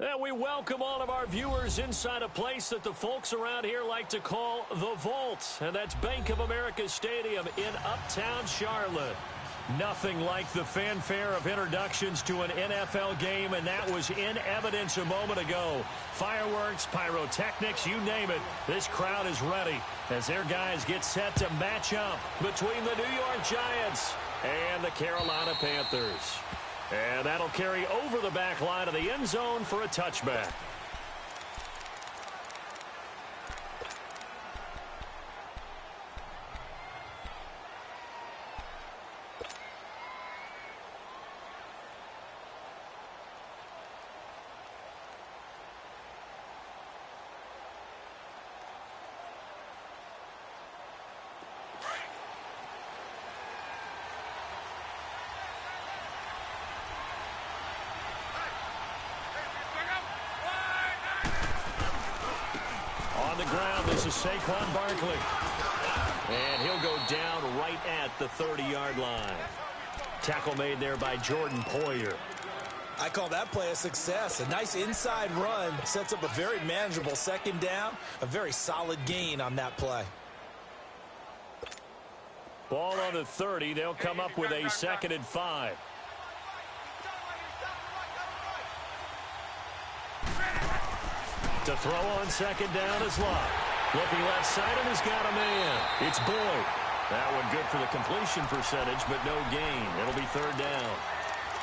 And we welcome all of our viewers inside a place that the folks around here like to call the Vault. And that's Bank of America Stadium in Uptown Charlotte. Nothing like the fanfare of introductions to an NFL game, and that was in evidence a moment ago. Fireworks, pyrotechnics, you name it. This crowd is ready as their guys get set to match up between the New York Giants and the Carolina Panthers. And that'll carry over the back line of the end zone for a touchback. On the ground, this is Saquon Barkley. And he'll go down right at the 30-yard line. Tackle made there by Jordan Poyer. I call that play a success. A nice inside run sets up a very manageable second down. A very solid gain on that play. Ball on the 30. They'll come up with a 2nd and 5. To throw on 2nd down is Locke. Looking left side, and he's got a man. It's Boyd. That one good for the completion percentage, but no gain. It'll be 3rd down.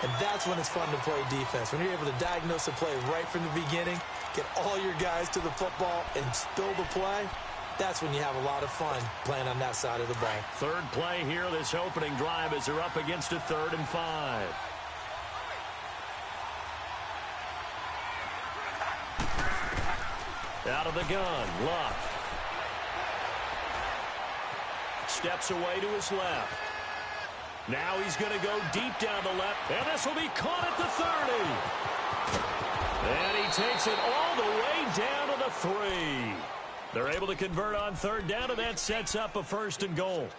And that's when it's fun to play defense. When you're able to diagnose a play right from the beginning, get all your guys to the football, and spill the play, that's when you have a lot of fun playing on that side of the ball. Third play here, this opening drive, as they're up against a 3rd and 5. Out of the gun, Luck. Steps away to his left. Now he's going to go deep down the left, and this will be caught at the 30. And he takes it all the way down to the 3. They're able to convert on 3rd down, and that sets up a 1st and goal.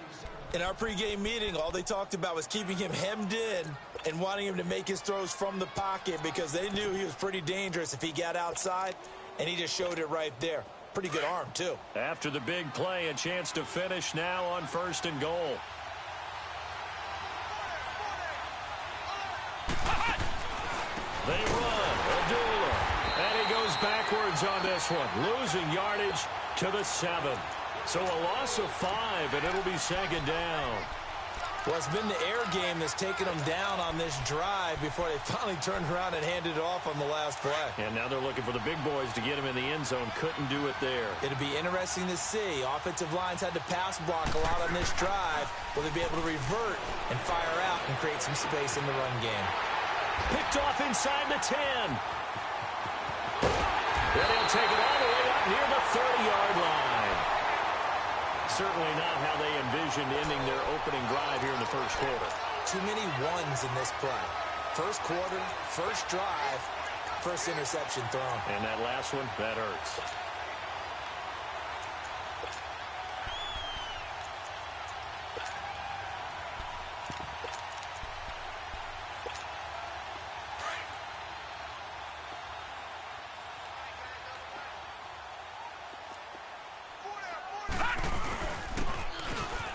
In our pregame meeting, all they talked about was keeping him hemmed in and wanting him to make his throws from the pocket because they knew he was pretty dangerous if he got outside. And he just showed it right there. Pretty good arm, too. After the big play, a chance to finish now on 1st and goal. They run. Abdullah. And he goes backwards on this one. Losing yardage to the 7. So a loss of 5, and it'll be 2nd down. Well, it's been the air game that's taken them down on this drive before they finally turned around and handed it off on the last play. And now they're looking for the big boys to get him in the end zone. Couldn't do it there. It'll be interesting to see. Offensive lines had to pass block a lot on this drive. Will they be able to revert and fire out and create some space in the run game? Picked off inside the 10. And he'll take it all the way up near the 30-yard line. Certainly not how they envisioned ending their opening drive here in the first quarter. Too many ones in this play. First quarter, first drive, first interception thrown. And that last one, that hurts.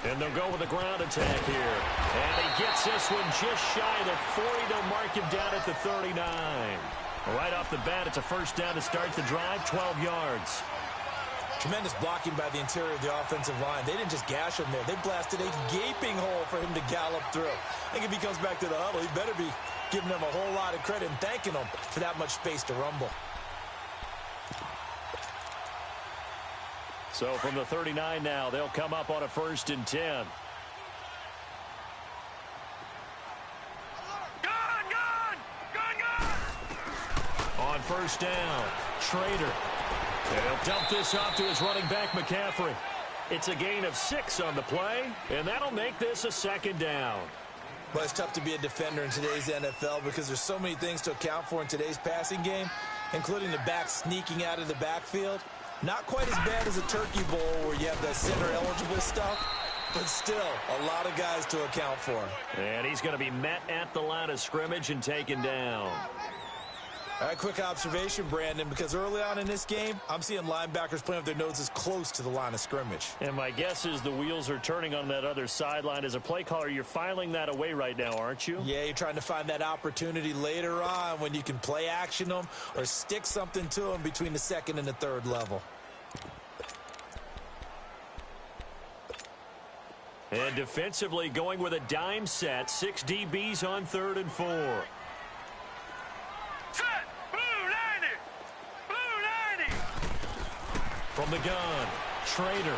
And they'll go with a ground attack here. And he gets this one just shy of the 40. They'll mark him down at the 39. Right off the bat, it's a 1st down to start the drive, 12 yards. Tremendous blocking by the interior of the offensive line. They didn't just gash him there. They blasted a gaping hole for him to gallop through. I think if he comes back to the huddle, he better be giving them a whole lot of credit and thanking them for that much space to rumble. So from the 39 now, they'll come up on a 1st and 10. On 1st down, Schrader. And he'll dump this off to his running back, McCaffrey. It's a gain of 6 on the play, and that'll make this a 2nd down. But it's tough to be a defender in today's NFL because there's so many things to account for in today's passing game, including the back sneaking out of the backfield. Not quite as bad as a turkey bowl where you have the center-eligible stuff, but still a lot of guys to account for. And he's going to be met at the line of scrimmage and taken down. All right, quick observation, Brandon, because early on in this game, I'm seeing linebackers playing with their noses close to the line of scrimmage. And my guess is the wheels are turning on that other sideline. As a play caller, you're filing that away right now, aren't you? Yeah, you're trying to find that opportunity later on when you can play action them or stick something to them between the second and the third level. And defensively going with a dime set. 6 DBs on 3rd and 4. From the gun, Schrader.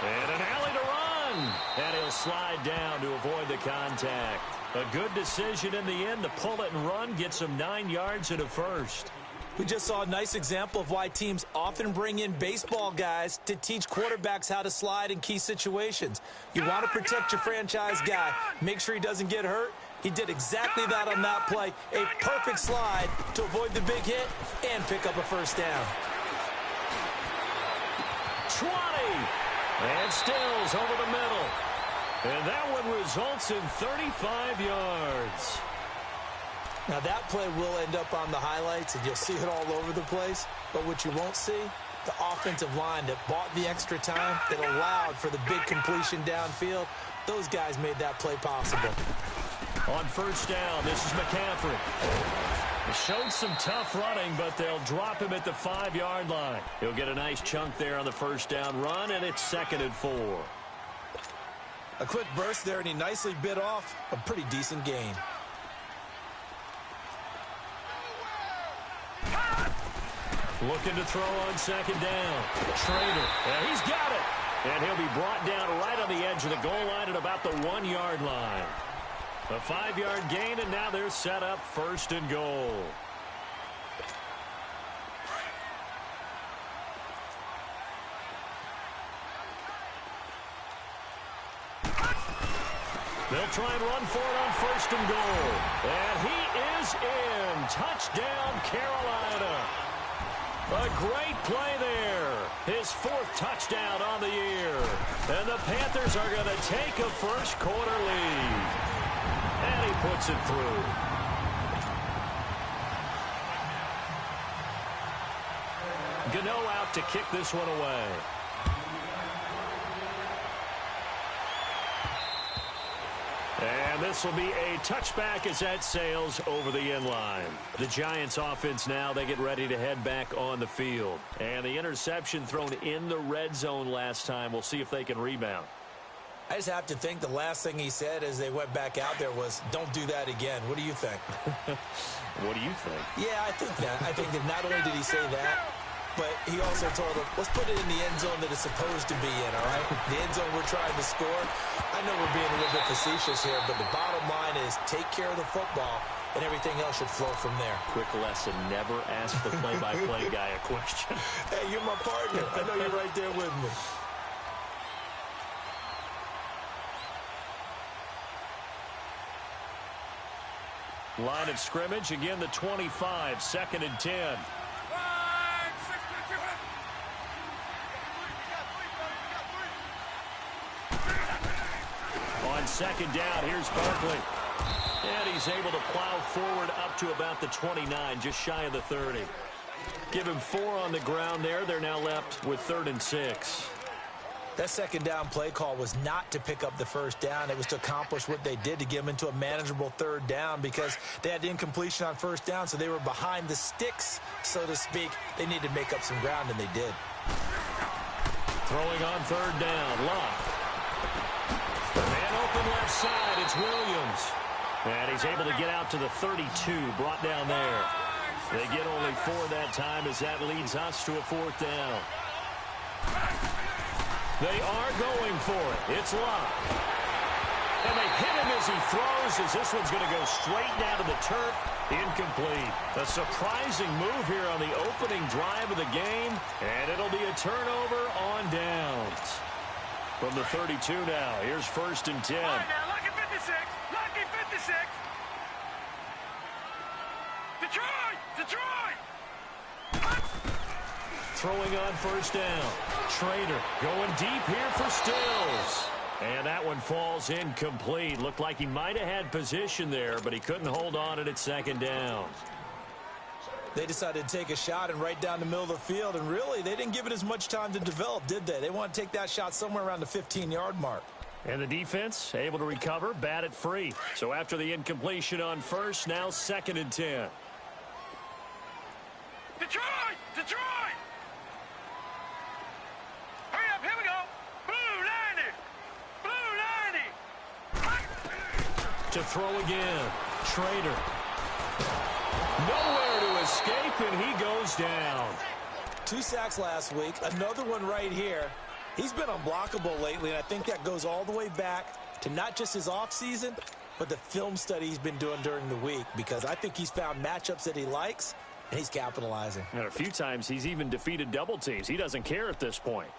And an alley to run. And he'll slide down to avoid the contact. A good decision in the end to pull it and run. Gets him 9 yards and a first. We just saw a nice example of why teams often bring in baseball guys to teach quarterbacks how to slide in key situations. You want to protect your franchise guy. Make sure he doesn't get hurt. He did exactly that on that play. A perfect slide to avoid the big hit and pick up a first down. 20. And Stills over the middle. And that one results in 35 yards. Now that play will end up on the highlights, and you'll see it all over the place. But what you won't see, the offensive line that bought the extra time, that allowed for the big completion downfield, those guys made that play possible. On first down, this is McCaffrey. He showed some tough running, but they'll drop him at the 5-yard line. He'll get a nice chunk there on the first down run, and it's 2nd and 4. A quick burst there, and he nicely bit off a pretty decent gain. Looking to throw on 2nd down. Schrader, and he's got it. And he'll be brought down right on the edge of the goal line at about the 1-yard line. A 5-yard gain, and now they're set up 1st and goal. They'll try and run for it on 1st and goal. And he is in. Touchdown, Carolina. A great play there. His 4th touchdown on the year. And the Panthers are going to take a first-quarter lead. And he puts it through. Gano out to kick this one away. And this will be a touchback as that sails over the end line. The Giants offense now, they get ready to head back on the field. And the interception thrown in the red zone last time. We'll see if they can rebound. I just have to think the last thing he said as they went back out there was, don't do that again. What do you think? What do you think? Yeah, I think that. I think that not only did he say that, but he also told them, let's put it in the end zone that it's supposed to be in, all right? The end zone we're trying to score. I know we're being a little bit facetious here, but the bottom line is take care of the football, and everything else should flow from there. Quick lesson, never ask the play-by-play guy a question. Hey, you're my partner. I know you're right there with me. Line of scrimmage, again the 25, 2nd and 10. On 2nd down, here's Barkley. And he's able to plow forward up to about the 29, just shy of the 30. Give him 4 on the ground there. They're now left with 3rd and 6. That 2nd down play call was not to pick up the first down. It was to accomplish what they did, to get them into a manageable 3rd down, because they had incompletion on 1st down, so they were behind the sticks, so to speak. They needed to make up some ground, and they did. Throwing on 3rd down, Locke. Man open left side, it's Williams. And he's able to get out to the 32, brought down there. They get only 4 that time as that leads us to a 4th down. They are going for it. It's Locke. And they hit him as he throws, as this one's going to go straight down to the turf. Incomplete. A surprising move here on the opening drive of the game. And it'll be a turnover on downs. From the 32 now, here's 1st and 10. All right, now, lucky 56. Lucky 56. Detroit! Detroit! Throwing on 1st down. Schrader going deep here for Stills. And that one falls incomplete. Looked like he might have had position there, but he couldn't hold on at second down. They decided to take a shot and right down the middle of the field, and really, they didn't give it as much time to develop, did they? They want to take that shot somewhere around the 15-yard mark. And the defense able to recover, bat it free. So after the incompletion on first, now 2nd and 10. Detroit! Detroit! Hurry up, here we go! Blue 90! Blue 90! To throw again. Trader. Nowhere to escape, and he goes down. 2 sacks last week, another one right here. He's been unblockable lately, and I think that goes all the way back to not just his offseason, but the film study he's been doing during the week, because I think he's found matchups that he likes, and he's capitalizing. And a few times he's even defeated double teams. He doesn't care at this point.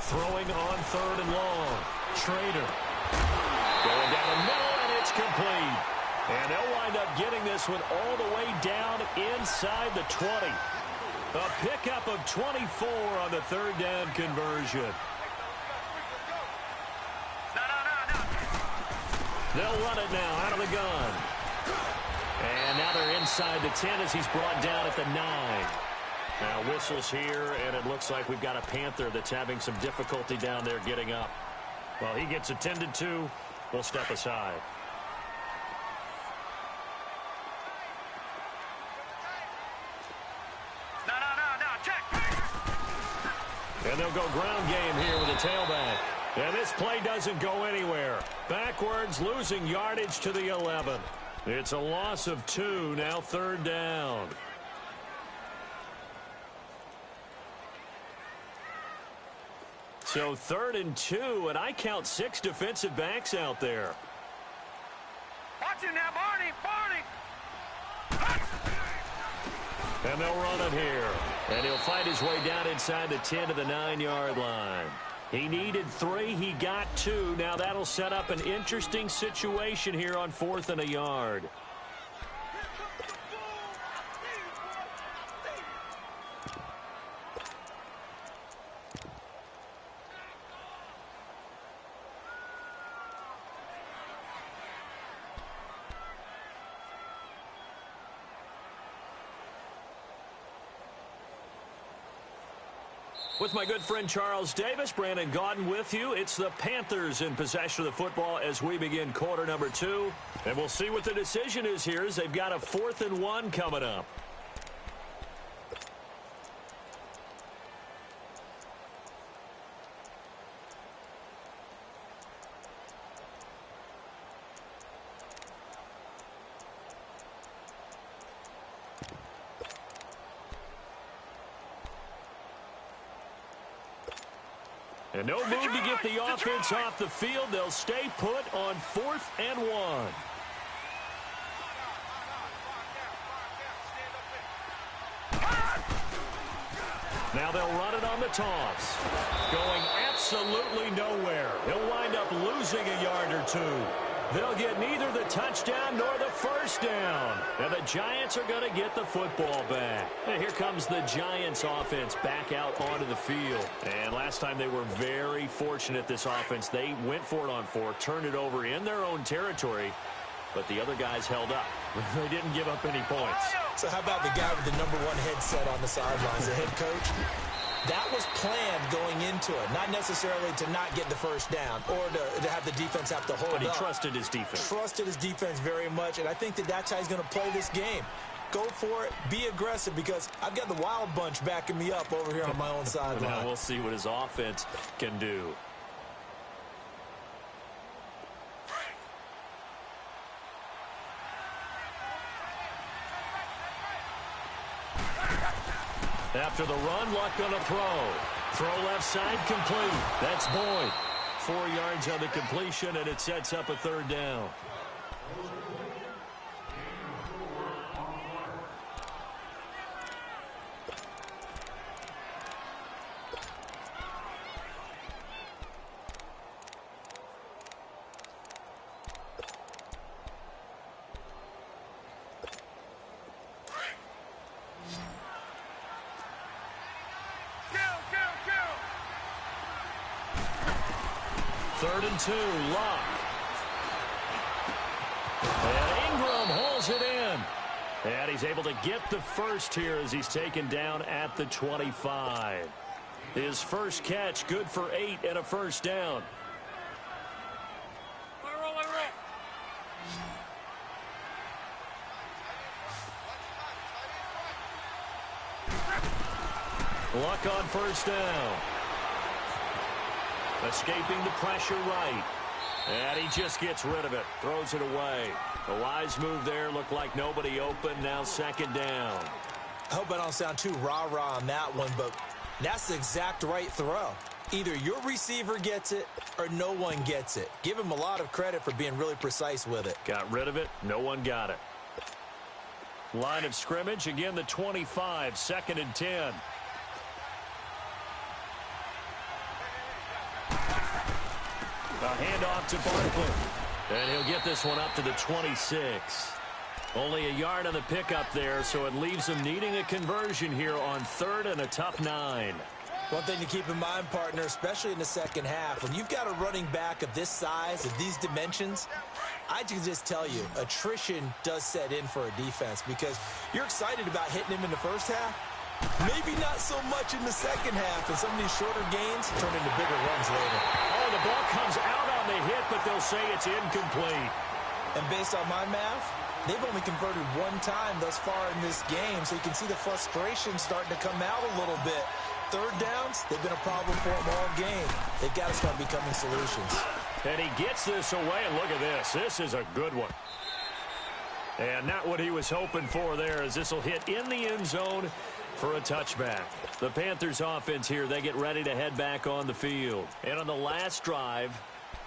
Throwing on 3rd and long. Trader. Going down the middle, and it's complete. And they'll wind up getting this one all the way down inside the 20. A pickup of 24 on the 3rd down conversion. They'll run it now out of the gun. And now they're inside the 10 as he's brought down at the 9. Now whistles here, and it looks like we've got a Panther that's having some difficulty down there getting up. Well, he gets attended to. We'll step aside. No, check. And they'll go ground game here with the tailback. And this play doesn't go anywhere. Backwards, losing yardage to the 11. It's a loss of 2, now 3rd down. So 3rd and 2, and I count 6 defensive backs out there. Watch him now, Barney. And they'll run it here. And he'll fight his way down inside the 10 to the 9-yard line. He needed 3. He got 2. Now that'll set up an interesting situation here on 4th and a yard. With my good friend Charles Davis, Brandon Gaudin with you. It's the Panthers in possession of the football as we begin quarter number 2. And we'll see what the decision is here as they've got a 4th and 1 coming up. And no move to get the offense off the field. They'll stay put on 4th and 1. Now they'll run it on the toss. Going absolutely nowhere. He'll wind up losing a yard or 2. They'll get neither the touchdown nor the first down. And the Giants are going to get the football back. And here comes the Giants offense back out onto the field. And last time they were very fortunate, this offense. They went for it on 4, turned it over in their own territory, but the other guys held up. They didn't give up any points. So how about the guy with the number 1 headset on the sidelines, the head coach? That was planned going into it, not necessarily to not get the first down or to have the defense have to hold up. But he trusted his defense. Trusted his defense very much, and I think that's how he's going to play this game. Go for it, be aggressive, because I've got the wild bunch backing me up over here on my own sideline. Now we'll see what his offense can do. After the run, Luck on a throw. Throw left side, complete. That's Boyd. 4 yards on the completion, and it sets up a 3rd down. 3rd and 2, Luck. And Ingram hauls it in. And he's able to get the first here as he's taken down at the 25. His first catch, good for 8 and a first down. Luck on first down. Escaping the pressure right. And he just gets rid of it. Throws it away. A wise move there. Looked like nobody open. Now 2nd down. I hope I don't sound too rah-rah on that one, but that's the exact right throw. Either your receiver gets it or no one gets it. Give him a lot of credit for being really precise with it. Got rid of it. No one got it. Line of scrimmage. Again, the 25. 2nd and 10. A handoff to Barkley. And he'll get this one up to the 26. Only a yard on the pickup there, so it leaves him needing a conversion here on 3rd and a tough 9. One thing to keep in mind, partner, especially in the second half, when you've got a running back of this size, of these dimensions, I can just tell you, attrition does set in for a defense because you're excited about hitting him in the first half. Maybe not so much in the second half, and some of these shorter gains turn into bigger runs later. Oh, the ball comes out on the hit, but they'll say it's incomplete. And based on my math, they've only converted one time thus far in this game, so you can see the frustration starting to come out a little bit. 3rd downs, they've been a problem for them all game. They've got to start becoming solutions. And he gets this away, and look at this. This is a good one. And not what he was hoping for there, as this will hit in the end zone for a touchback. The Panthers offense here, they get ready to head back on the field. And on the last drive,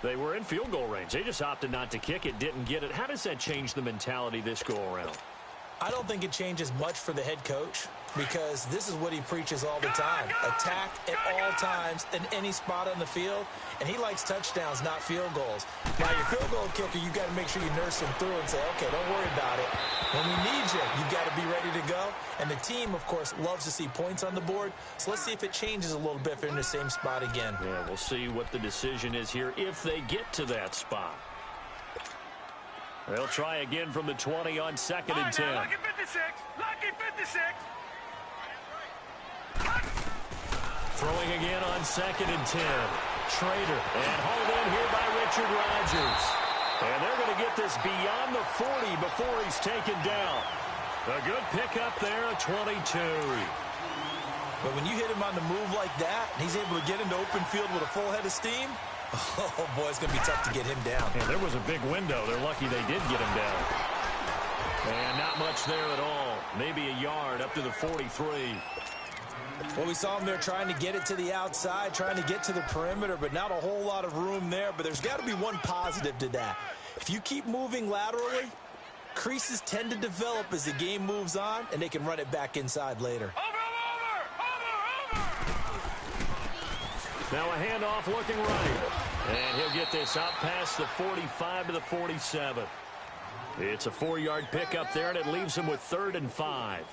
they were in field goal range. They just opted not to kick it, didn't get it. How does that change the mentality this go around? I don't think it changes much for the head coach because this is what he preaches all the time. Attack at all times in any spot on the field, and he likes touchdowns, not field goals. Now, your field goal kicker, you've got to make sure you nurse him through and say, okay, don't worry about it. When we need you, you've got to be ready to go. And the team, of course, loves to see points on the board. So let's see if it changes a little bit if they're in the same spot again. Yeah, we'll see what the decision is here if they get to that spot. They'll try again from the 20 on 2nd and 10. Lucky 56. Lucky 56. Throwing again on 2nd and 10. Trader. And hauled in here by Richard Rodgers. And they're going to get this beyond the 40 before he's taken down. A good pickup there, a 22. But when you hit him on the move like that, and he's able to get into open field with a full head of steam, oh, boy, it's going to be tough to get him down. Yeah, there was a big window. They're lucky they did get him down. And not much there at all. Maybe a yard up to the 43. Well, we saw him there trying to get it to the outside, trying to get to the perimeter, but not a whole lot of room there. But there's got to be one positive to that. If you keep moving laterally, creases tend to develop as the game moves on, and they can run it back inside later. Over. Now a handoff looking right. And he'll get this out past the 45 to the 47. It's a 4-yard pickup there, and it leaves him with 3rd and 5.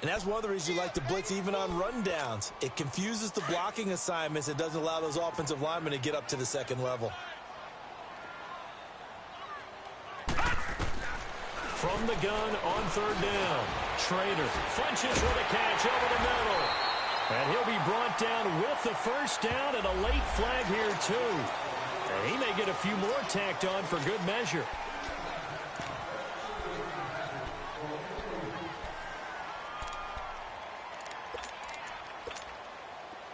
And that's one of the reasons you like to blitz even on rundowns. It confuses the blocking assignments. It doesn't allow those offensive linemen to get up to the second level. From the gun on 3rd down. Trader punches with a catch over the middle. And he'll be brought down with the first down and a late flag here too. And he may get a few more tacked on for good measure.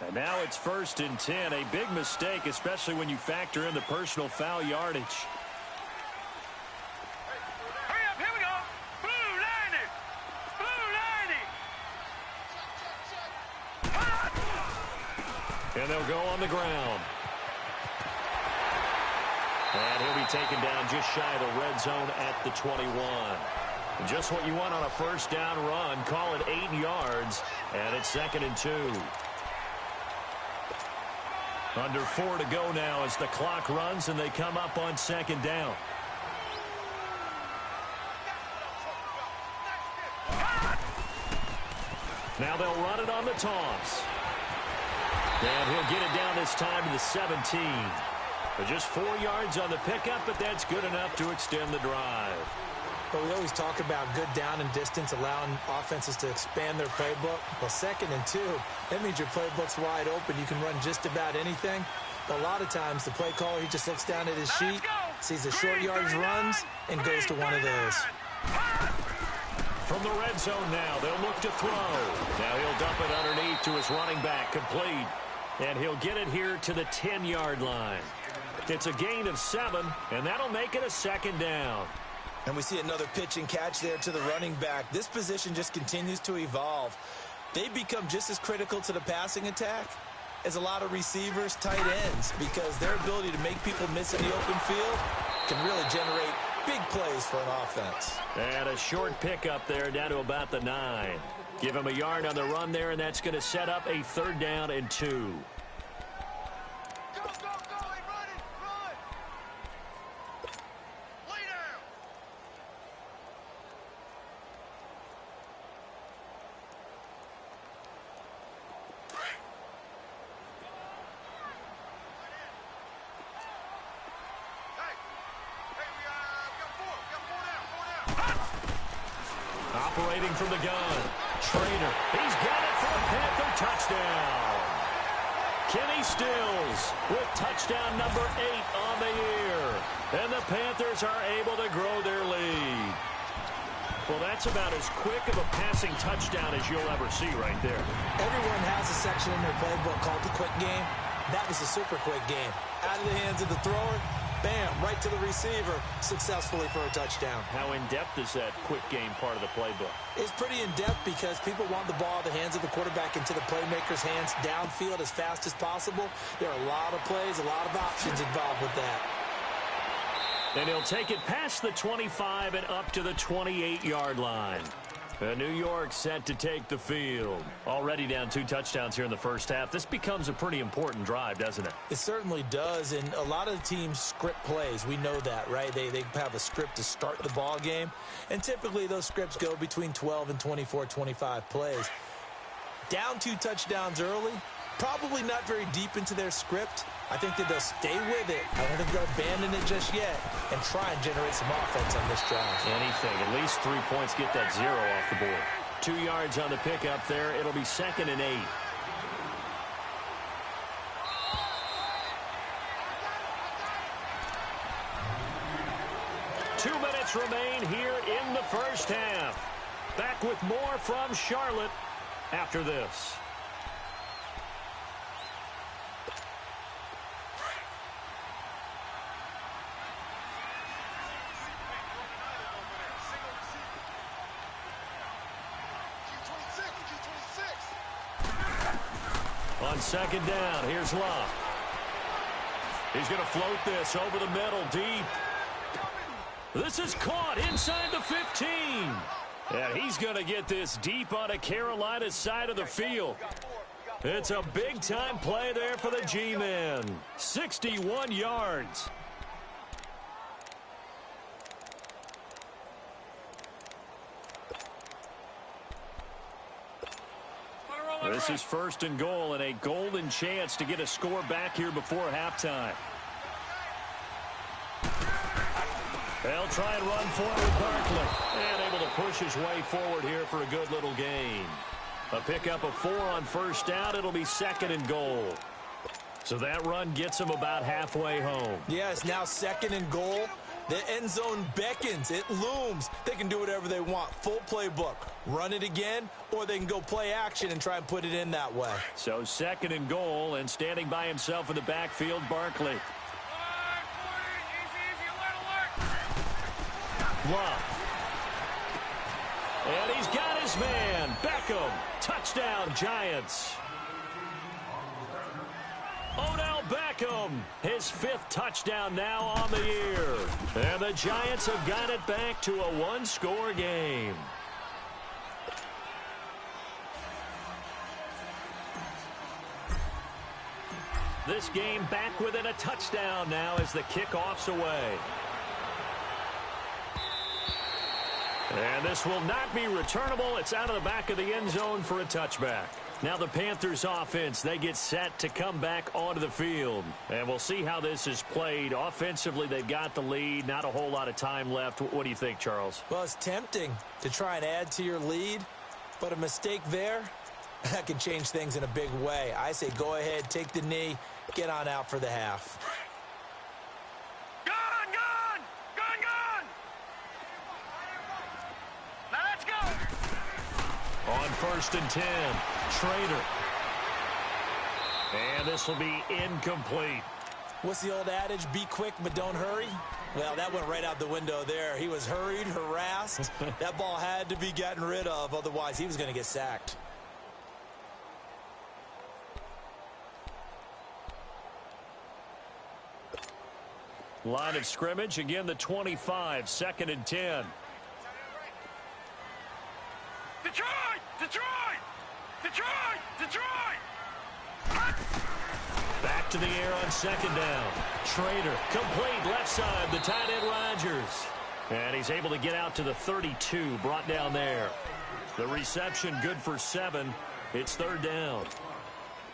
And now it's 1st and 10. A big mistake, especially when you factor in the personal foul yardage. Hurry up, here we go. Blue 90. And they'll go on the ground. And he'll be taken down just shy of the red zone at the 21. Just what you want on a first down run. Call it 8 yards. And it's 2nd and 2. Under 4 to go now as the clock runs and they come up on 2nd down. Now they'll run it on the toss. And he'll get it down this time to the 17. But just 4 yards on the pickup, but that's good enough to extend the drive. But we always talk about good down and distance, allowing offenses to expand their playbook. Well, 2nd and 2, that means your playbook's wide open. You can run just about anything. But a lot of times, the play caller, he just looks down at his sheet, sees the short yardage runs, and goes to one of those. From the red zone now, they'll look to throw. Now he'll dump it underneath to his running back, complete. And he'll get it here to the 10-yard line. It's a gain of 7, and that'll make it a 2nd down. And we see another pitch and catch there to the running back. This position just continues to evolve. They become just as critical to the passing attack as a lot of receivers, tight ends, because their ability to make people miss in the open field can really generate big plays for an offense. And a short pickup there down to about the 9. Give him a yard on the run there, and that's going to set up a 3rd down and 2. Operating from the gun, Trainer. He's got it for a Panther touchdown. Kenny Stills with touchdown number 8 on the year. And the Panthers are able to grow their lead. Well, that's about as quick of a passing touchdown as you'll ever see right there. Everyone has a section in their playbook called the quick game. That was a super quick game. Out of the hands of the thrower, bam, right to the receiver, successfully for a touchdown. How in-depth is that quick game part of the playbook? It's pretty in-depth because people want the ball in the hands of the quarterback into the playmaker's hands downfield as fast as possible. There are a lot of plays, a lot of options involved with that. And he'll take it past the 25 and up to the 28-yard line. New York set to take the field. Already down 2 touchdowns here in the first half. This becomes a pretty important drive, doesn't it? It certainly does, and a lot of the teams script plays. We know that, right? They have a script to start the ball game, and typically those scripts go between 12 and 24, 25 plays. Down 2 touchdowns early, probably not very deep into their script. I think that they'll stay with it. I don't think they'll abandon it just yet and try and generate some offense on this drive. Anything. At least 3 points, get that 0 off the board. 2 yards on the pickup there. It'll be 2nd and 8. Two minutes remain here in the first half. Back with more from Charlotte after this. On 2nd down, here's Love. He's going to float this over the middle, deep. This is caught inside the 15. And he's going to get this deep on a Carolina side of the field. It's a big-time play there for the G-men. 61 yards. This is 1st and goal and a golden chance to get a score back here before halftime. They'll try and run forward Barkley. And able to push his way forward here for a good little gain. A pickup of 4 on 1st down. It'll be 2nd and goal. So that run gets him about halfway home. Yeah, it's now 2nd and goal. The end zone beckons. It looms. They can do whatever they want. Full playbook. Run it again, or they can go play action and try and put it in that way. So 2nd and goal, and standing by himself in the backfield, Barkley. Love. And he's got his man. Beckham. Touchdown, Giants. Odell Beckham, his 5th touchdown now on the year. And the Giants have got it back to a 1-score game. This game back within a touchdown now as the kickoff's away. And this will not be returnable. It's out of the back of the end zone for a touchback. Now the Panthers offense, they get set to come back onto the field. And we'll see how this is played. Offensively, they've got the lead. Not a whole lot of time left. What do you think, Charles? Well, it's tempting to try and add to your lead, but a mistake there, that can change things in a big way. I say go ahead, take the knee, get on out for the half. Gone, gone! Gone, gone! Now let's go! On 1st and 10, Trader. And this will be incomplete. What's the old adage? Be quick, but don't hurry? Well, that went right out the window there. He was hurried, harassed. That ball had to be gotten rid of, otherwise he was going to get sacked. Line of scrimmage, again the 25, 2nd and 10. Detroit! Detroit! Detroit! Detroit! Back to the air on 2nd down. Trader, complete, left side, the tight end Rodgers. And he's able to get out to the 32, brought down there. The reception good for 7. It's 3rd down.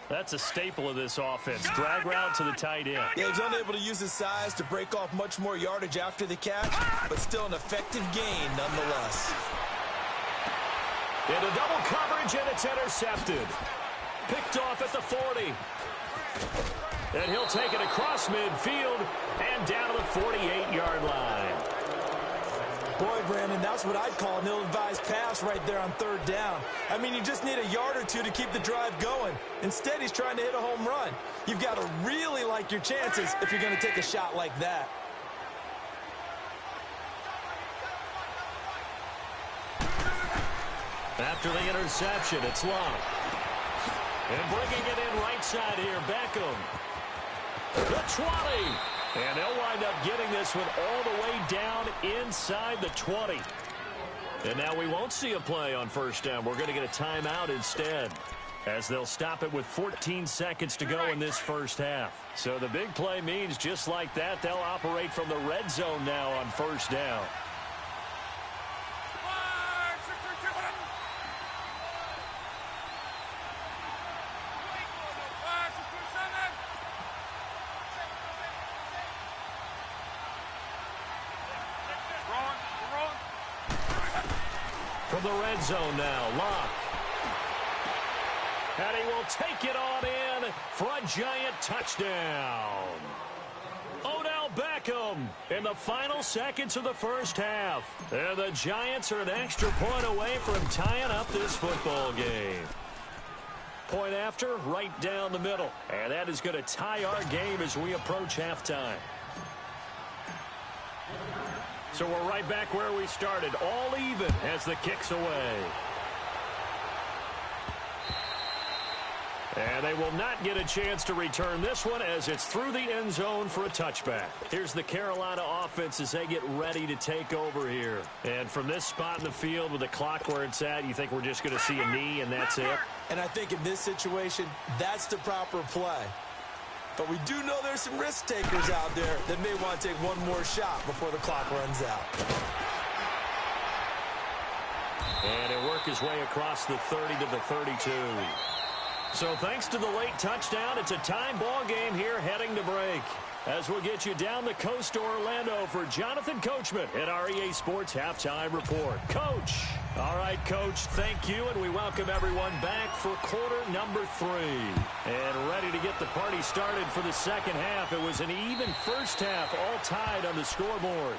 That's a staple of this offense. Drag route to the tight end. Yeah, he's unable to use his size to break off much more yardage after the catch, but still an effective gain nonetheless. Into double coverage, and it's intercepted. Picked off at the 40. And he'll take it across midfield and down to the 48-yard line. Boy, Brandon, that's what I'd call an ill-advised pass right there on 3rd down. I mean, you just need a yard or two to keep the drive going. Instead, he's trying to hit a home run. You've got to really like your chances if you're going to take a shot like that. After the interception, it's Long. And bringing it in right side here, Beckham. The 20. And they'll wind up getting this one all the way down inside the 20. And now we won't see a play on 1st down. We're going to get a timeout instead, as they'll stop it with 14 seconds to go in this 1st half. So the big play means just like that, they'll operate from the red zone now on 1st down. From the red zone now, Locke. And he will take it on in for a giant touchdown. Odell Beckham in the final seconds of the 1st half. And the Giants are an extra point away from tying up this football game. Point after, right down the middle. And that is going to tie our game as we approach halftime. So we're right back where we started, all even as the kick's away. And they will not get a chance to return this one as it's through the end zone for a touchback. Here's the Carolina offense as they get ready to take over here. And from this spot in the field with the clock where it's at, you think we're just going to see a knee and that's it? And I think in this situation, that's the proper play. But we do know there's some risk takers out there that may want to take one more shot before the clock runs out. And he'll work his way across the 30 to the 32. So thanks to the late touchdown, it's a time ball game here heading to break. As we'll get you down the coast to Orlando for Jonathan Coachman at our EA Sports Halftime Report. Coach. All right, Coach, thank you, and we welcome everyone back for quarter number 3. And ready to get the party started for the 2nd half. It was an even 1st half, all tied on the scoreboard.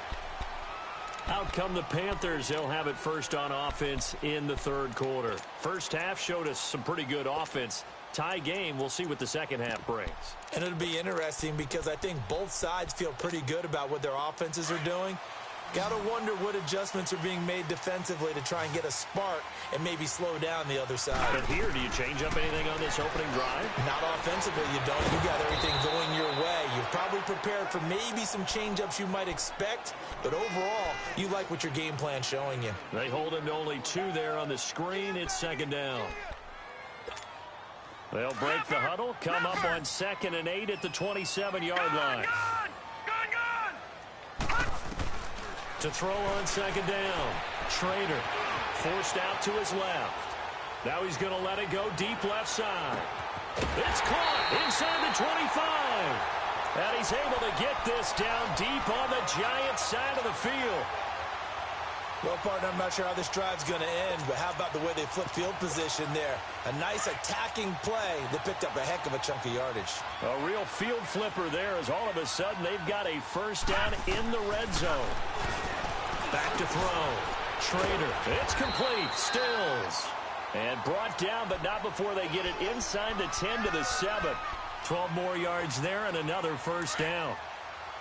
Out come the Panthers. They'll have it first on offense in the 3rd quarter. 1st half showed us some pretty good offense. Tie game, we'll see what the 2nd half brings. And it'll be interesting because I think both sides feel pretty good about what their offenses are doing. Got to wonder what adjustments are being made defensively to try and get a spark and maybe slow down the other side. But here, do you change up anything on this opening drive? Not offensively, you don't. You got everything going your way. You've probably prepared for maybe some change-ups you might expect, but overall, you like what your game plan's showing you. They hold him to only 2 there on the screen. It's 2nd down. They'll break the huddle, come up on 2nd and 8 at the 27-yard line. To throw on 2nd down. Trader forced out to his left. Now he's going to let it go deep left side. It's caught inside the 25. And he's able to get this down deep on the Giants side of the field. Well, partner, I'm not sure how this drive's going to end, but how about the way they flip field position there? A nice attacking play that picked up a heck of a chunk of yardage. A real field flipper there as all of a sudden they've got a first down in the red zone. Back to throw. Trader. It's complete. Stills. And brought down, but not before they get it inside the 10 to the 7. 12 more yards there and another first down.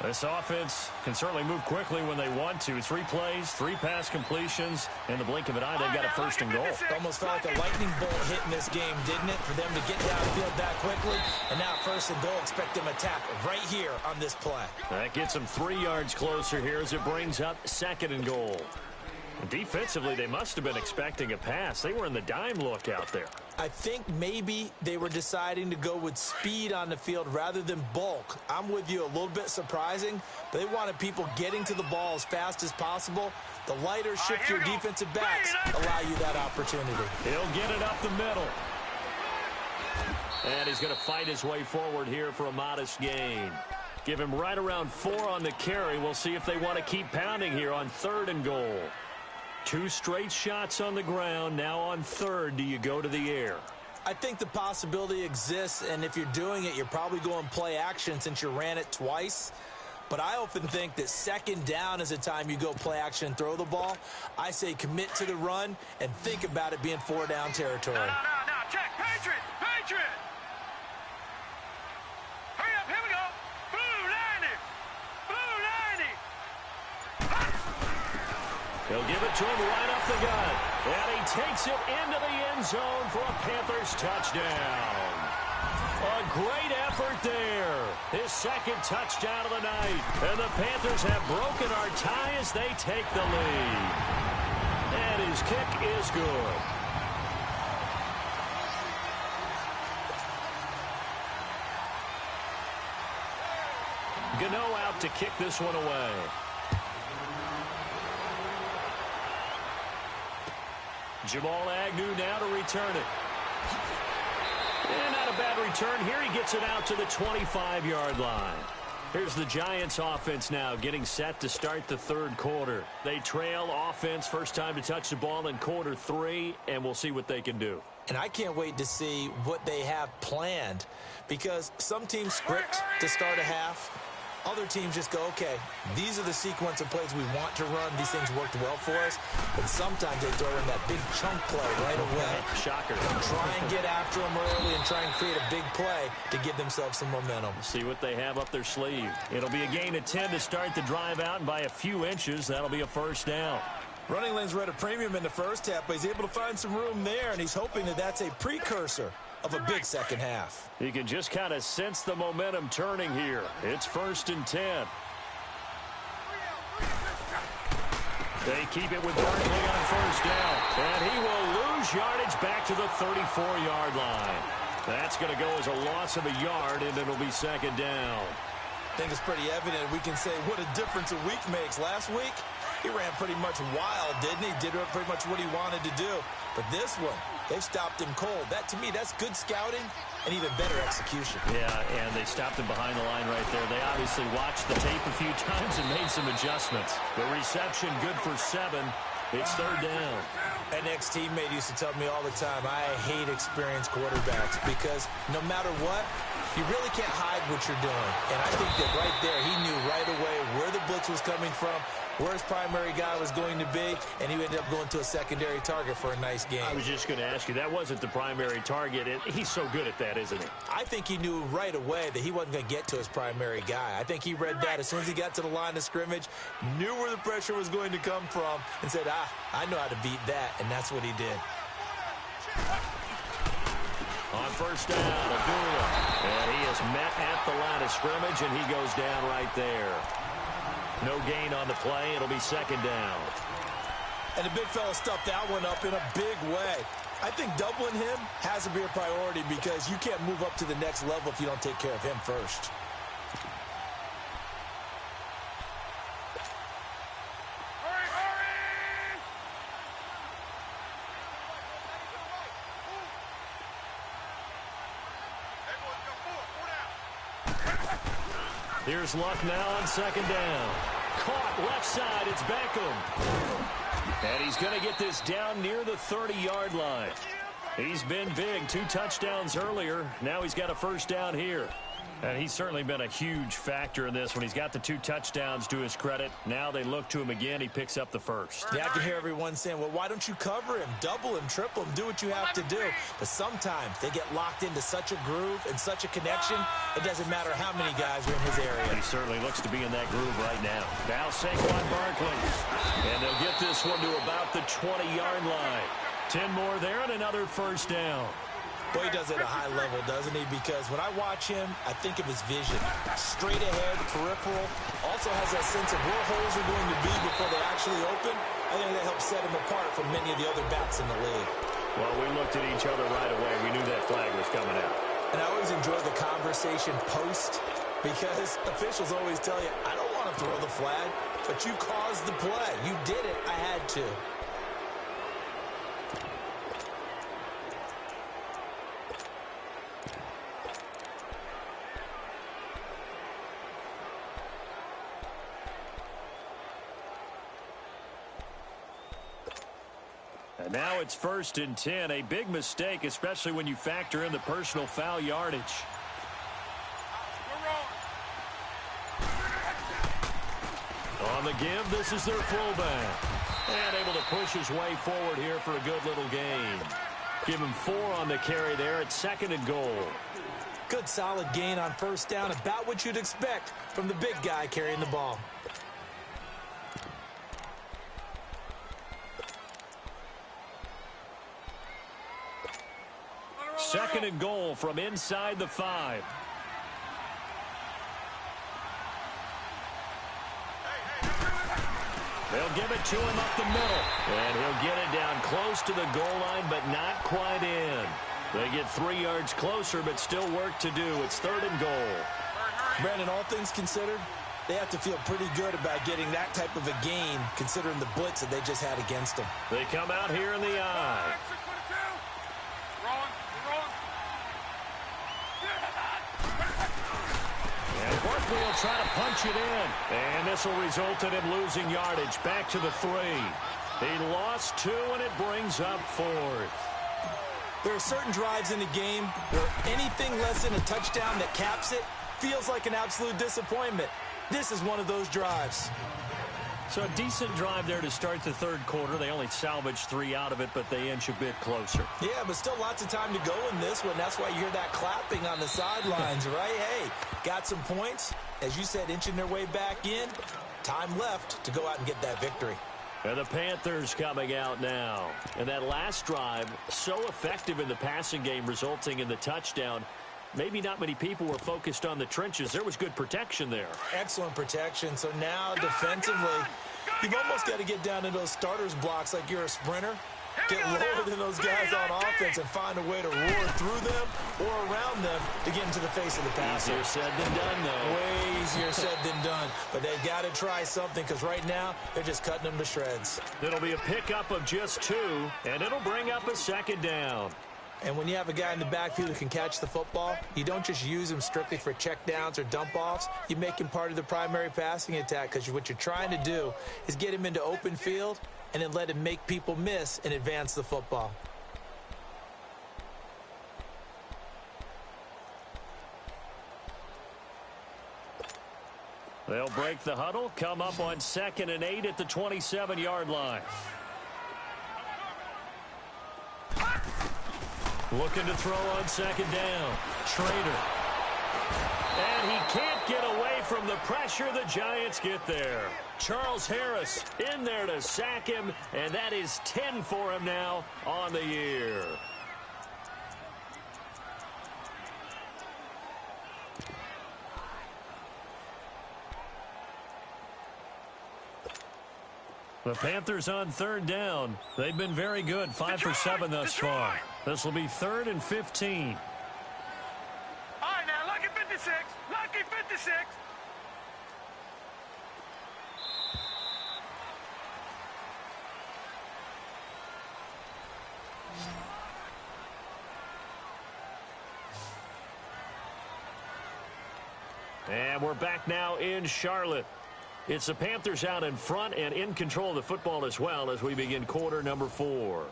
This offense can certainly move quickly when they want to. 3 plays, 3 pass completions. In the blink of an eye, they've got a first and goal. It almost felt like a lightning bolt hit in this game, didn't it? For them to get downfield that quickly. And now first and goal, expect them to attack right here on this play. That gets them 3 yards closer here as it brings up second and goal. Defensively, they must have been expecting a pass. They were in the dime look out there. I think maybe they were deciding to go with speed on the field rather than bulk. I'm with you, a little bit surprising. But they wanted people getting to the ball as fast as possible. The lighter, shiftier defensive backs allow you that opportunity. He'll get it up the middle. And he's going to fight his way forward here for a modest gain. Give him right around 4 on the carry. We'll see if they want to keep pounding here on third and goal. 2 straight shots on the ground. Now on third, do you go to the air? I think the possibility exists, and if you're doing it, you're probably going play action since you ran it twice. But I often think that second down is the time you go play action and throw the ball. I say commit to the run and think about it being 4-down territory. No. Check. Patriot. Hurry up. Here we go. Blue 90. He'll give it to him right off the gut. And he takes it into the end zone for a Panthers touchdown. A great effort there. His second touchdown of the night. And the Panthers have broken our tie as they take the lead. And his kick is good. Gano out to kick this one away. Jamal Agnew now to return it. And not a bad return here. He gets it out to the 25-yard line. Here's the Giants offense now getting set to start the third quarter. They trail offense, first time to touch the ball in quarter 3, and we'll see what they can do. And I can't wait to see what they have planned, because some teams script to start a half. Other teams just go, okay, these are the sequence of plays we want to run. These things worked well for us. And sometimes they throw in that big chunk play right away. Shocker. Try and get after them early and try and create a big play to give themselves some momentum. See what they have up their sleeve. It'll be a gain of 10 to start the drive out, and by a few inches, that'll be a first down. Running lanes were at a premium in the first half, but he's able to find some room there, and he's hoping that that's a precursor of a big second half. You can just kind of sense the momentum turning here. It's 1st and 10. They keep it with Barkley on first down. And he will lose yardage back to the 34-yard line. That's going to go as a loss of a yard, and it'll be second down. I think it's pretty evident. We can say what a difference a week makes. Last week, he ran pretty much wild, didn't he? Did pretty much what he wanted to do. But this one, they've stopped him cold. That, to me, that's good scouting and even better execution. Yeah, and they stopped him behind the line right there. They obviously watched the tape a few times and made some adjustments. The reception good for 7. It's third down. An ex-teammate used to tell me all the time, I hate experienced quarterbacks because no matter what, you really can't hide what you're doing. And I think that right there, he knew right away where the blitz was coming from, where his primary guy was going to be, and he ended up going to a secondary target for a nice game. I was just going to ask you, that wasn't the primary target. He's so good at that, isn't he? I think he knew right away that he wasn't going to get to his primary guy. I think he read that as soon as he got to the line of scrimmage, knew where the pressure was going to come from, and said, I know how to beat that, and that's what he did. On first down, Abdullah. And he is met at the line of scrimmage, and he goes down right there. No gain on the play. It'll be second down. And the big fella stuffed that one up in a big way. I think doubling him has to be a priority because you can't move up to the next level if you don't take care of him first. Here's Luck now on second down. Caught left side. It's Beckham. And he's going to get this down near the 30-yard line. He's been big. 2 touchdowns earlier. Now he's got a first down here. And he's certainly been a huge factor in this when he's got the 2 touchdowns to his credit. Now they look to him again. He picks up the first. Yeah, I can hear everyone saying, well, why don't you cover him, double him, triple him, do what you have to do. But sometimes they get locked into such a groove and such a connection, it doesn't matter how many guys are in his area. He certainly looks to be in that groove right now. Now Saquon Barkley. And they'll get this one to about the 20-yard line. 10 more there and another first down. Boy, he does it at a high level, doesn't he? Because when I watch him, I think of his vision. Straight ahead, peripheral. Also has that sense of where holes are going to be before they actually open. I think that helps set him apart from many of the other backs in the league. Well, we looked at each other right away. We knew that flag was coming out. And I always enjoy the conversation post because officials always tell you, I don't want to throw the flag, but you caused the play. You did it. I had to. And now it's 1st and 10. A big mistake, especially when you factor in the personal foul yardage. On the give, this is their fullback. And able to push his way forward here for a good little gain. Give him 4 on the carry there at 2nd and goal. Good solid gain on first down, about what you'd expect from the big guy carrying the ball. Second and goal from inside the 5. They'll give it to him up the middle. And he'll get it down close to the goal line, but not quite in. They get 3 yards closer, but still work to do. It's 3rd and goal. Brandon, all things considered, they have to feel pretty good about getting that type of a gain, considering the blitz that they just had against them. They come out here in the eye. And Barkley will try to punch it in. And this will result in him losing yardage. Back to the 3. He lost 2, and it brings up 4th. There are certain drives in the game where anything less than a touchdown that caps it feels like an absolute disappointment. This is one of those drives. So a decent drive there to start the 3rd quarter. They only salvaged 3 out of it, but they inch a bit closer. Yeah, but still lots of time to go in this one. That's why you hear that clapping on the sidelines, right? Hey, got some points. As you said, inching their way back in. Time left to go out and get that victory. And the Panthers coming out now. And that last drive, so effective in the passing game, resulting in the touchdown. Maybe not many people were focused on the trenches. There was good protection there. Excellent protection. So now defensively, you've almost got to get down in those starters blocks like you're a sprinter. Get lower than those guys on offense and find a way to roar through them or around them to get into the face of the passer. Easier said than done, though. Way easier said than done. But they've got to try something because right now they're just cutting them to shreds. It'll be a pickup of just 2, and it'll bring up a 2nd down. And when you have a guy in the backfield who can catch the football, you don't just use him strictly for checkdowns or dump-offs. You make him part of the primary passing attack because what you're trying to do is get him into open field and then let him make people miss and advance the football. They'll break the huddle, come up on 2nd and 8 at the 27-yard line. Looking to throw on 2nd down. Schrader. And he can't get away from the pressure. The Giants get there. Charles Harris in there to sack him, and that is 10 for him now on the year. The Panthers on 3rd down. They've been very good, 5 for 7 thus far. This will be 3rd and 15. All right, now, lucky 56. Lucky 56. And we're back now in Charlotte. It's the Panthers out in front and in control of the football as well as we begin quarter number 4.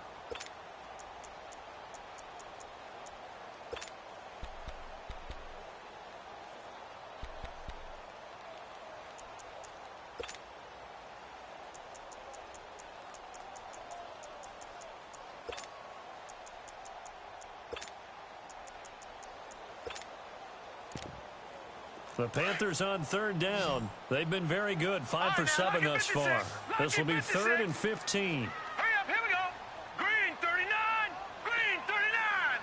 The Panthers on third down. They've been very good, 5 for 7 thus far. This will be 3rd and 15. Hurry up, here we go. Green 39, green 39.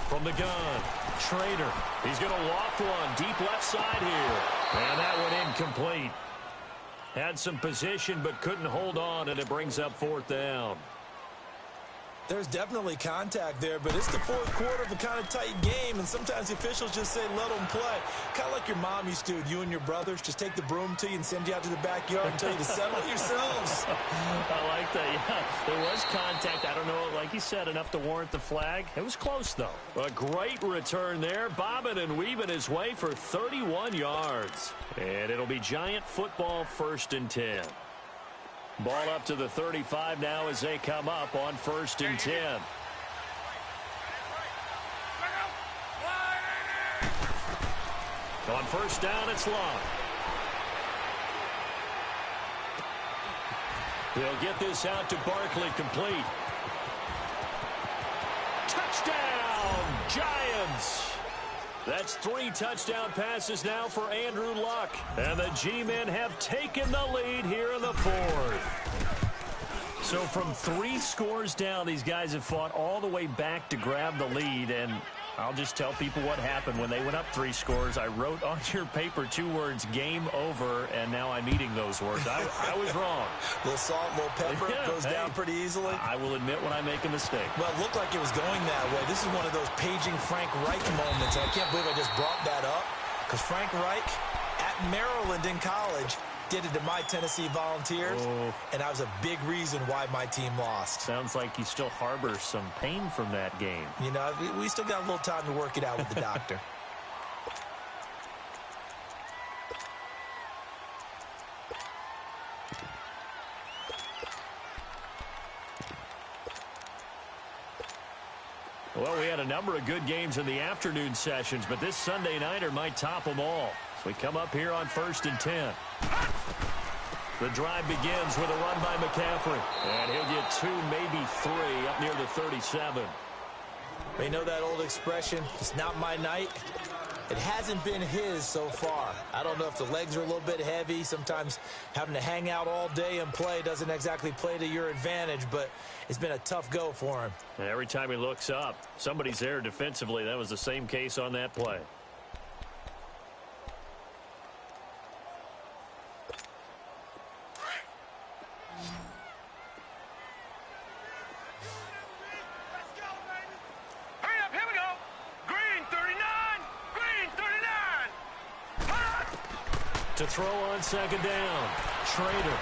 From the gun, Schrader. He's going to loft one deep left side here. And that one incomplete. Had some position but couldn't hold on, and it brings up 4th down. There's definitely contact there, but it's the fourth quarter of a kind of tight game, and sometimes the officials just say, let them play. Kind of like your mom used to with you and your brothers. Just take the broom to you and send you out to the backyard and tell you to settle yourselves. I like that, yeah. There was contact. I don't know, like you said, enough to warrant the flag. It was close, though. A great return there, bobbing and weaving his way for 31 yards. And it'll be Giant football, 1st and 10. Ball up to the 35 now as they come up on 1st and 10. On 1st down, it's Locke. He'll get this out to Barkley, complete. Touchdown, Giants! That's 3 touchdown passes now for Andrew Luck. And the G-men have taken the lead here in the 4th. So from 3 scores down, these guys have fought all the way back to grab the lead. And I'll just tell people what happened when they went up 3 scores. I wrote on your paper 2 words, game over, and now I'm eating those words. I was wrong. A little salt, a little pepper, goes down pretty easily. I will admit when I make a mistake. Well, it looked like it was going that way. This is one of those paging Frank Reich moments, and I can't believe I just brought that up, because Frank Reich at Maryland in college did it to my Tennessee Volunteers, and that was a big reason why my team lost. Sounds like you still harbor some pain from that game. You know, we still got a little time to work it out with the doctor. Well, we had a number of good games in the afternoon sessions, but this Sunday nighter might top them all. So we come up here on 1st and 10. The drive begins with a run by McCaffrey. And he'll get 2, maybe 3 up near the 37. You know that old expression, it's not my night? It hasn't been his so far. I don't know if the legs are a little bit heavy. Sometimes having to hang out all day and play doesn't exactly play to your advantage, but it's been a tough go for him. And every time he looks up, somebody's there defensively. That was the same case on that play. To throw on 2nd down. Schrader.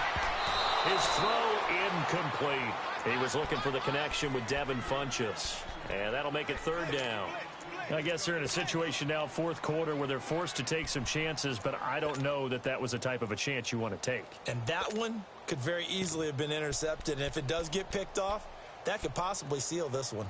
His throw incomplete. He was looking for the connection with Devin Funchess. And that'll make it 3rd down. I guess they're in a situation now, 4th quarter, where they're forced to take some chances, but I don't know that that was the type of a chance you want to take. And that one could very easily have been intercepted. And if it does get picked off, that could possibly seal this one.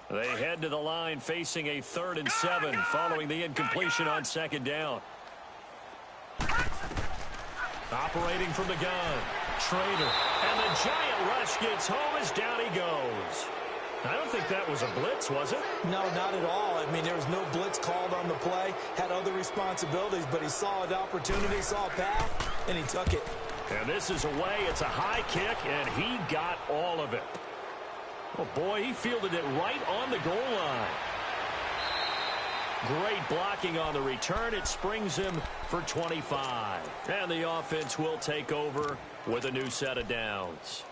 They head to the line facing a 3rd and 7 following the incompletion on 2nd down. Operating from the gun, Schrader. And the giant rush gets home as down he goes. I don't think that was a blitz, was it? No, not at all. I mean, there was no blitz called on the play. Had other responsibilities, but he saw an opportunity, saw a path, and he took it. And this is away. It's a high kick, and he got all of it. Oh, boy, he fielded it right on the goal line. Great blocking on the return. It springs him for 25. And the offense will take over with a new set of downs.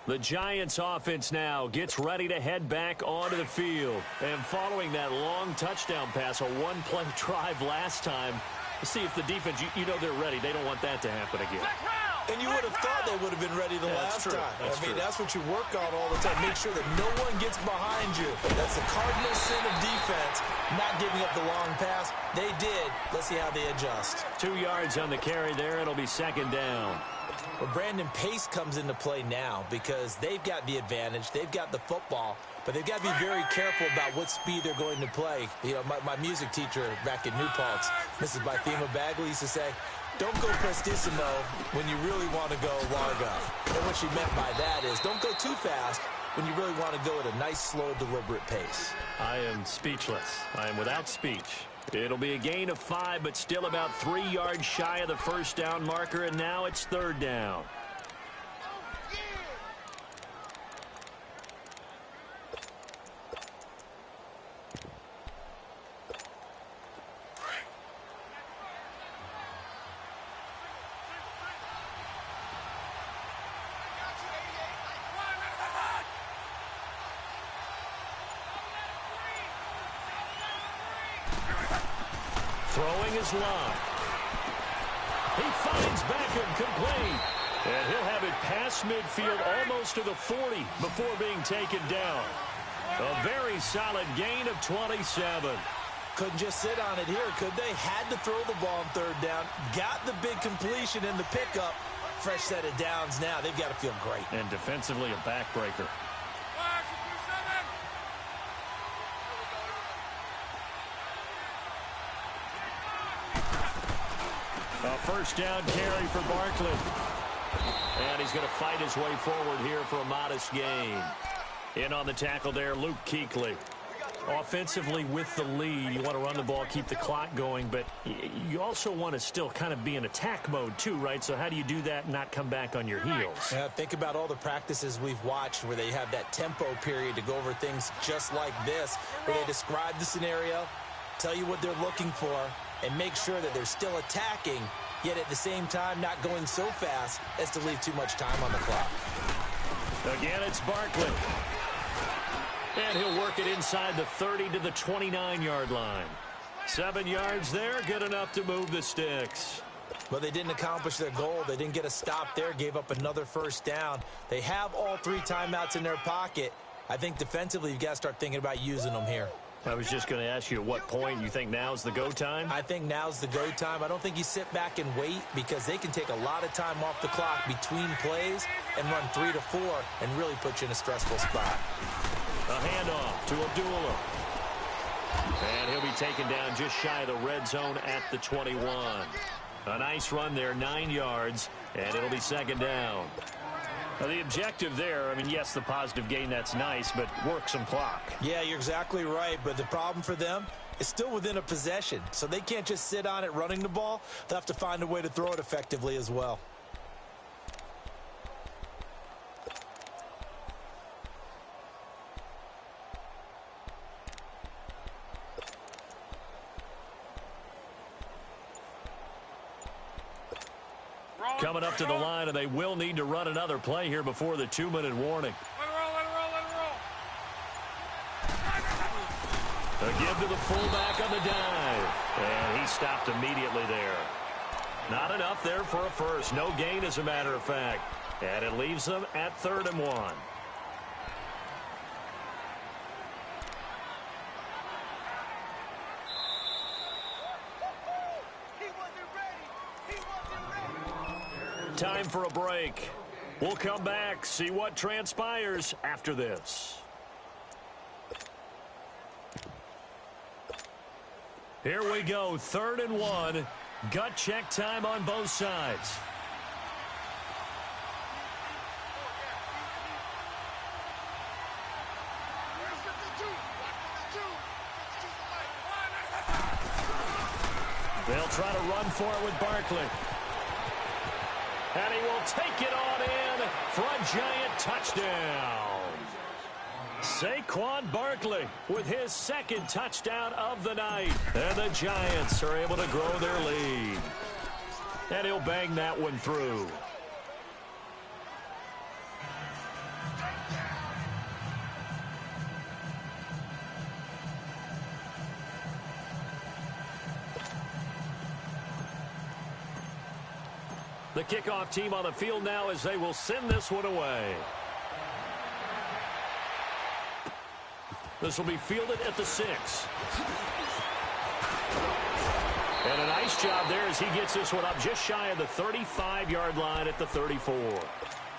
The Giants offense now gets ready to head back onto the field. And following that long touchdown pass, a one-play drive last time, See if the defense, you know they're ready. They don't want that to happen again. And you would have thought they would have been ready the last time. That's what you work on all the time. Make sure that no one gets behind you. That's the cardinal sin of defense, not giving up the long pass. They did. Let's see how they adjust. 2 yards on the carry there. It'll be second down. Well, Brandon, pace comes into play now because they've got the advantage. They've got the football, but they've got to be very careful about what speed they're going to play. You know, my music teacher back in New Paltz, Mrs. Bythema Bagley, used to say, don't go prestissimo when you really want to go largo. And what she meant by that is don't go too fast when you really want to go at a nice, slow, deliberate pace. I am speechless. I am without speech. It'll be a gain of 5, but still about 3 yards shy of the first down marker, and now it's third down. Throwing his line. He finds Beckham complete. And he'll have it past midfield almost to the 40 before being taken down. A very solid gain of 27. Couldn't just sit on it here, could they? Had to throw the ball on third down. Got the big completion in the pickup. Fresh set of downs now. They've got to feel great. And defensively, a backbreaker. A first down carry for Barkley. And he's going to fight his way forward here for a modest gain. In on the tackle there, Luke Kuechly. Offensively with the lead, you want to run the ball, keep the clock going, but you also want to still kind of be in attack mode too, right? So how do you do that and not come back on your heels? Yeah, think about all the practices we've watched where they have that tempo period to go over things just like this, where they describe the scenario, tell you what they're looking for, and make sure that they're still attacking, yet at the same time not going so fast as to leave too much time on the clock. Again, it's Barkley. And he'll work it inside the 30 to the 29-yard line. 7 yards there, good enough to move the sticks. But they didn't accomplish their goal. They didn't get a stop there, gave up another first down. They have all 3 timeouts in their pocket. I think defensively you've got to start thinking about using them here. I was just going to ask you at what point you think now's the go time? I think now's the go time. I don't think you sit back and wait because they can take a lot of time off the clock between plays and run 3 to 4 and really put you in a stressful spot. A handoff to Abdullah. And he'll be taken down just shy of the red zone at the 21. A nice run there, 9 yards, and it'll be second down. Now, the objective there, I mean, yes, the positive gain, that's nice, but work some clock. Yeah, you're exactly right, but the problem for them is still within a possession, so they can't just sit on it running the ball. They'll have to find a way to throw it effectively as well. Coming up to the line, and they will need to run another play here before the 2-minute warning. A give to the fullback on the dive. And he stopped immediately there. Not enough there for a first. No gain, as a matter of fact. And it leaves them at 3rd and 1. Time for a break. We'll come back, see what transpires after this. Here we go, 3rd and 1. Gut check time on both sides. They'll try to run for it with Barkley. And he will take it on in for a giant touchdown. Saquon Barkley with his 2nd touchdown of the night. And the Giants are able to grow their lead. And he'll bang that one through. The kickoff team on the field now as they will send this one away. This will be fielded at the 6. And a nice job there as he gets this one up just shy of the 35-yard line at the 34.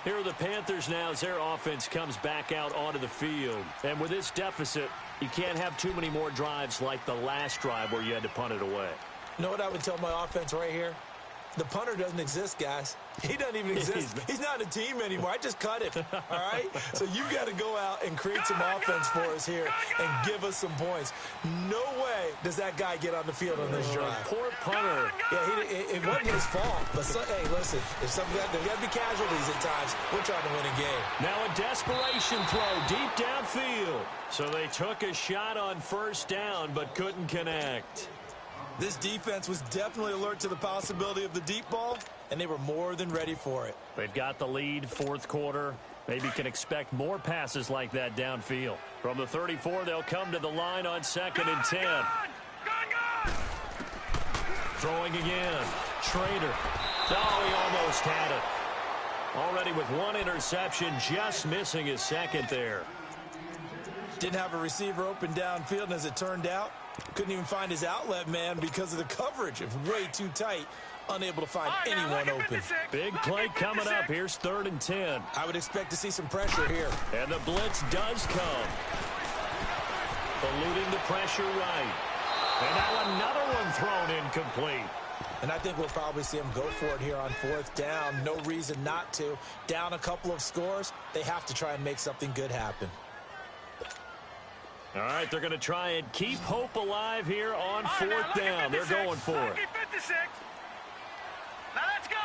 Here are the Panthers now as their offense comes back out onto the field. And with this deficit, you can't have too many more drives like the last drive where you had to punt it away. You know what I would tell my offense right here? The punter doesn't exist, guys. He doesn't even exist. He's not a team anymore. I just cut it, all right? So you've got to go out and create some offense for us here and give us some points. No way does that guy get on the field on this drive. Poor punter. Yeah, it wasn't his fault. But, hey, listen, there's got to be casualties at times. We're trying to win a game. Now a desperation throw deep downfield. So they took a shot on first down but couldn't connect. This defense was definitely alert to the possibility of the deep ball, and they were more than ready for it. They've got the lead, fourth quarter. Maybe can expect more passes like that downfield. From the 34, they'll come to the line on 2nd and 10. Throwing again. Schrader. Oh, he almost had it. Already with one interception, just missing his second there. Didn't have a receiver open downfield, and as it turned out, couldn't even find his outlet man because of the coverage. It was way too tight, unable to find anyone open. Big play coming up. Here's 3rd and 10. I would expect to see some pressure here. And the blitz does come. Eluding the pressure right. And now another one thrown incomplete. And I think we'll probably see him go for it here on 4th down. No reason not to. Down a couple of scores, they have to try and make something good happen. All right, they're going to try and keep hope alive here on 4th down. They're going for it. Now let's go.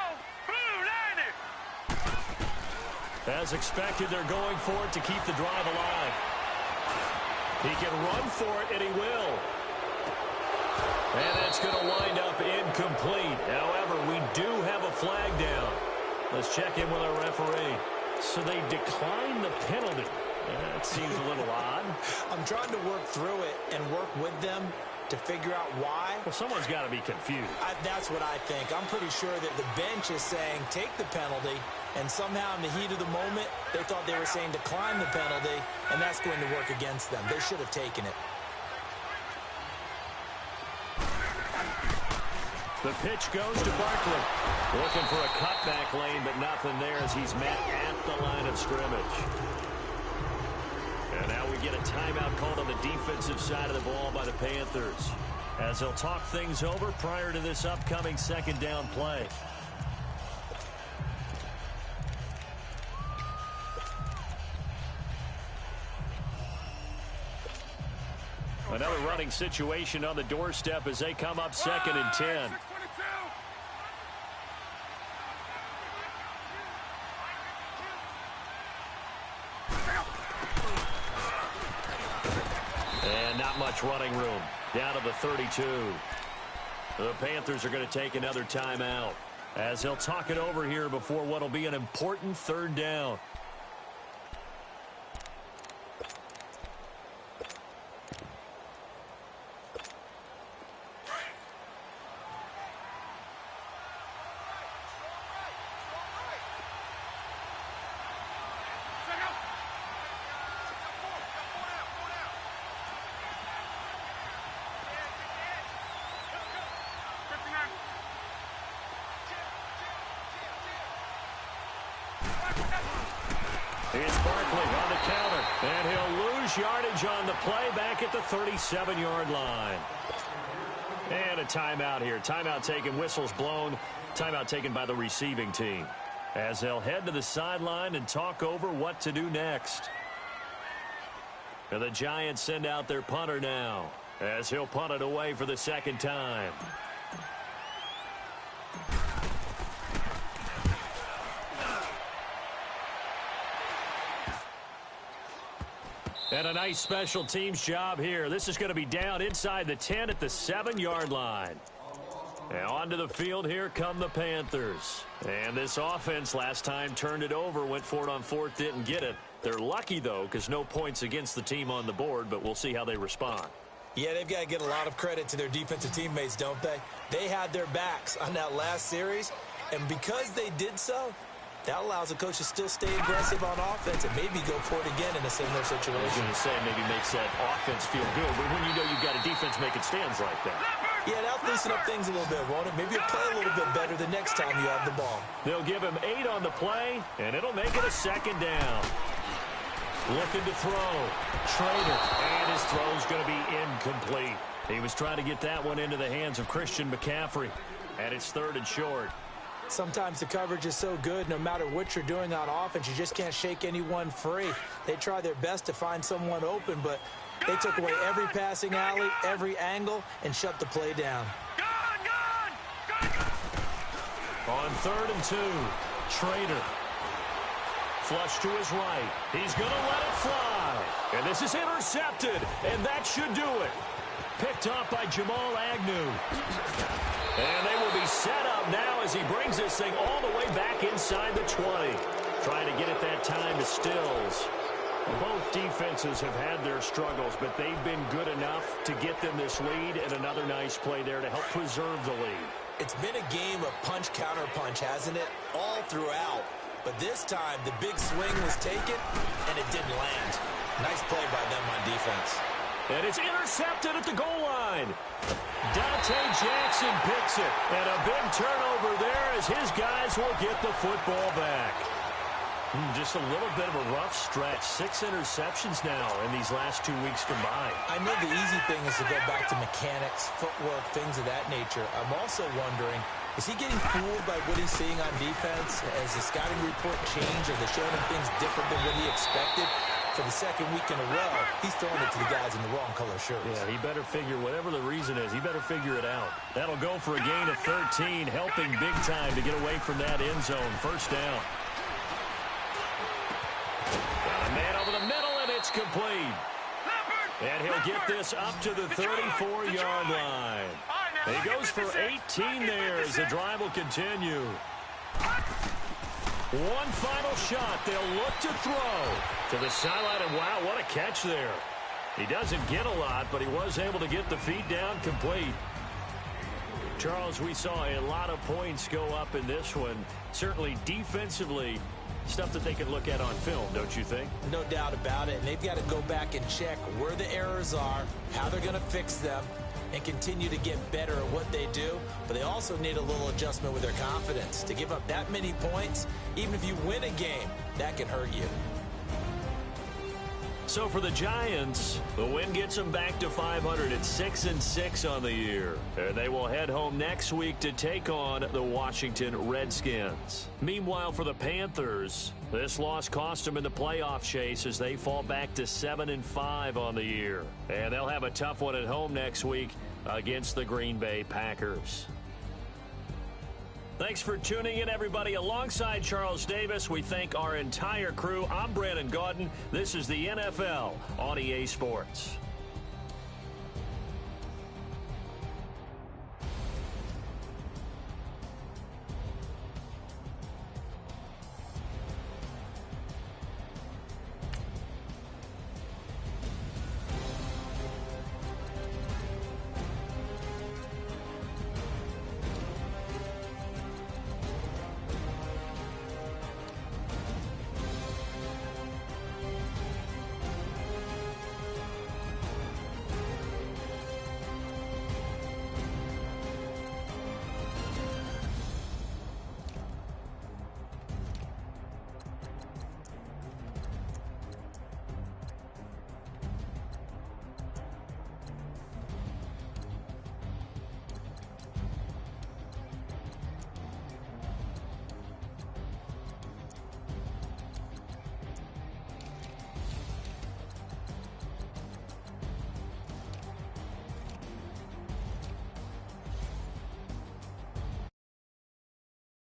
As expected, they're going for it to keep the drive alive. He can run for it, and he will. And that's going to wind up incomplete. However, we do have a flag down. Let's check in with our referee. So they declined the penalty. That seems a little odd. I'm trying to work through it and work with them to figure out why. Well, someone's got to be confused. That's what I think. I'm pretty sure that the bench is saying take the penalty, and somehow in the heat of the moment, they thought they were saying decline the penalty, and that's going to work against them. They should have taken it. The pitch goes to Barkley. Looking for a cutback lane, but nothing there as he's met at the line of scrimmage. And now we get a timeout called on the defensive side of the ball by the Panthers, as they'll talk things over prior to this upcoming 2nd down play. Another running situation on the doorstep as they come up 2nd and 10. And not much running room. Down to the 32. The Panthers are going to take another timeout as they'll talk it over here before what will be an important 3rd down. It's Barkley on the counter, and he'll lose yardage on the play back at the 37-yard line. And a timeout here. Timeout taken, whistles blown. Timeout taken by the receiving team as they'll head to the sideline and talk over what to do next. And the Giants send out their punter now as he'll punt it away for the 2nd time. And a nice special teams job here. This is going to be down inside the 10 at the 7-yard line. Now onto the field, here come the Panthers. And this offense last time turned it over, went for it on 4th, didn't get it. They're lucky, though, because no points against the team on the board, but we'll see how they respond. Yeah, they've got to get a lot of credit to their defensive teammates, don't they? They had their backs on that last series, And because they did so, that allows the coach to still stay aggressive on offense and maybe go for it again in a similar situation. I was going to say maybe makes that offense feel good, but when you know you've got a defense making stands like that. Yeah, that'll loosen up things a little bit, won't it? Maybe you'll play a little bit better the next time you have the ball. They'll give him 8 on the play, and it'll make it a second down. Looking to throw. Trader. And his throw's going to be incomplete. He was trying to get that one into the hands of Christian McCaffrey. And it's 3rd and short. Sometimes the coverage is so good, no matter what you're doing on offense, you just can't shake anyone free. They try their best to find someone open, but they took away every passing alley, every angle, and shut the play down. On 3rd and 2, Trader. Flush to his right. He's going to let it fly. And this is intercepted, and that should do it. Picked up by Jamal Agnew. And they will be set up now as he brings this thing all the way back inside the 20. Trying to get it that time to Stills. Both defenses have had their struggles, but they've been good enough to get them this lead, and another nice play there to help preserve the lead. It's been a game of punch-counter-punch, hasn't it? All throughout. But this time, the big swing was taken, and it didn't land. Nice play by them on defense. And it's intercepted at the goal line. Dante Jackson picks it. And a big turnover there as his guys will get the football back. Just a little bit of a rough stretch. 6 interceptions now in these last 2 weeks combined. I know the easy thing is to go back to mechanics, footwork, things of that nature. I'm also wondering, is he getting fooled by what he's seeing on defense? Has the scouting report changed? Are they showing him things different than what he expected? For the 2nd week in a row, he's throwing it to the guys in the wrong color shirts. Yeah, he better figure, whatever the reason is, he better figure it out. That'll go for a gain of 13, helping big time to get away from that end zone. 1st down. Got a man over the middle, and it's complete. And he'll get this up to the 34-yard line. He goes for 18 there as the drive will continue. One final shot. They'll look to throw to the sideline, and wow, what a catch there. He doesn't get a lot, but he was able to get the feet down complete. Charles, we saw a lot of points go up in this one. Certainly defensively, stuff that they can look at on film, don't you think? No doubt about it, and they've got to go back and check where the errors are, how they're going to fix them, and continue to get better at what they do. But they also need a little adjustment with their confidence. To give up that many points, even if you win a game, that can hurt you. So for the Giants, the win gets them back to 500 at 6-6 on the year. And they will head home next week to take on the Washington Redskins. Meanwhile, for the Panthers, this loss cost them in the playoff chase as they fall back to 7-5 on the year. And they'll have a tough one at home next week against the Green Bay Packers. Thanks for tuning in, everybody. Alongside Charles Davis, we thank our entire crew. I'm Brandon Gaudin. This is the NFL on EA Sports.